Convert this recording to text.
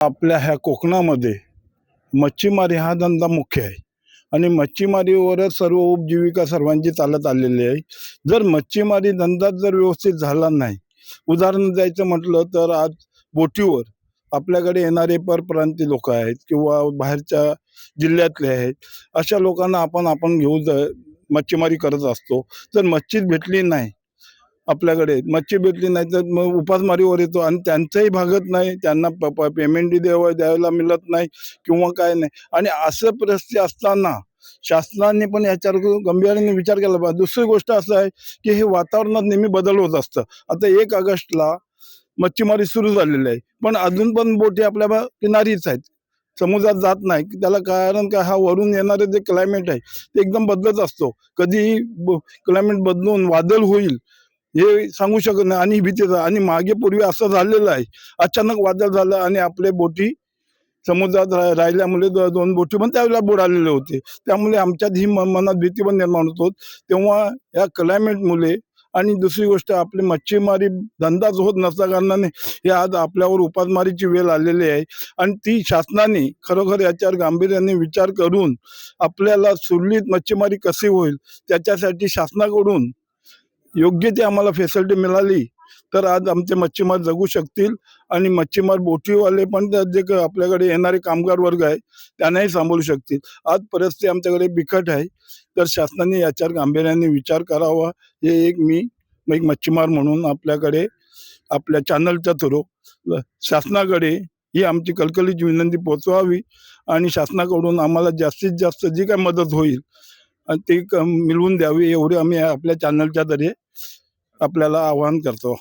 आपल्या ह्या कोकणामध्ये मच्छीमारी हा धंदा मुख्य आहे आणि मच्छीमारीवरच सर्व उपजीविका सर्वांची चालत आलेली आहे. जर मच्छीमारी धंदा जर व्यवस्थित झाला नाही, उदाहरण द्यायचं म्हटलं तर आज बोटीवर आपल्याकडे येणारे परप्रांतीय लोक आहेत किंवा बाहेरच्या जिल्ह्यातले आहेत, अशा लोकांना आपण घेऊन मच्छीमारी करत असतो. जर मच्छीच भेटली नाही, आपल्याकडे मच्छी भेटली नाही तर मग उपासमारीवर येतो आणि त्यांचंही भागत नाही, त्यांना पेमेंटही द्यायला मिळत नाही किंवा काय नाही. आणि असं परिस्थिती असताना शासनाने पण याच्यावर गंभीरपणे विचार केला पाहिजे. दुसरी गोष्ट असं आहे की हे वातावरणात नेहमी बदल होत असतं. आता 1 ऑगस्टला मच्छीमारी सुरू झालेली आहे, पण अजून पण बोटी आपल्या किनारीच आहेत, समुद्रात जात नाही. त्याला कारण काय, हा वरून येणारे जे क्लायमेट आहे ते एकदम बदलत असतो. कधीही क्लायमेट बदलून वादळ होईल हे सांगू शकत नाही आणि भीतीच. आणि मागे पूर्वी असं झालेलं आहे, अचानक वादळ झालं आणि आपले बोटी समुद्रात राहिल्यामुळे 2 बोटी पण त्यावेळेला बुडालेले होते. त्यामुळे आमच्यात ही मनात भीती पण निर्माण होतो. तेव्हा या क्लायमेटमुळे आणि दुसरी गोष्ट आपली मच्छीमारी धंदाच होत नसल्या कारणाने हे आज आपल्यावर उपासमारीची वेळ आलेली आहे. आणि ती शासनाने खरोखर याच्यावर गांभीर्याने विचार करून आपल्याला सुरळीत मच्छीमारी कशी होईल त्याच्यासाठी शासनाकडून योग्य ती आम्हाला फॅसिलिटी मिळाली तर आज आमचे मच्छीमार जगू शकतील आणि मच्छीमार बोटीवाले पण जे आपल्याकडे येणारे कामगार वर्ग आहे त्यांनाही सांभाळू शकतील. आज परिस्थिती आमच्याकडे बिकट आहे, तर शासनाने याच्यावर गांभीर्याने विचार करावा. हे एक मच्छीमार म्हणून आपल्याकडे आपल्या चॅनलच्या थ्रू शासनाकडे ही आमची कळकळीची विनंती पोचवावी आणि शासनाकडून आम्हाला जास्तीत जास्त जी काय मदत होईल ती मिळवून द्यावी, एवढे आम्ही आपल्या चॅनलच्या तरी आपल्याला आवाहन करतो.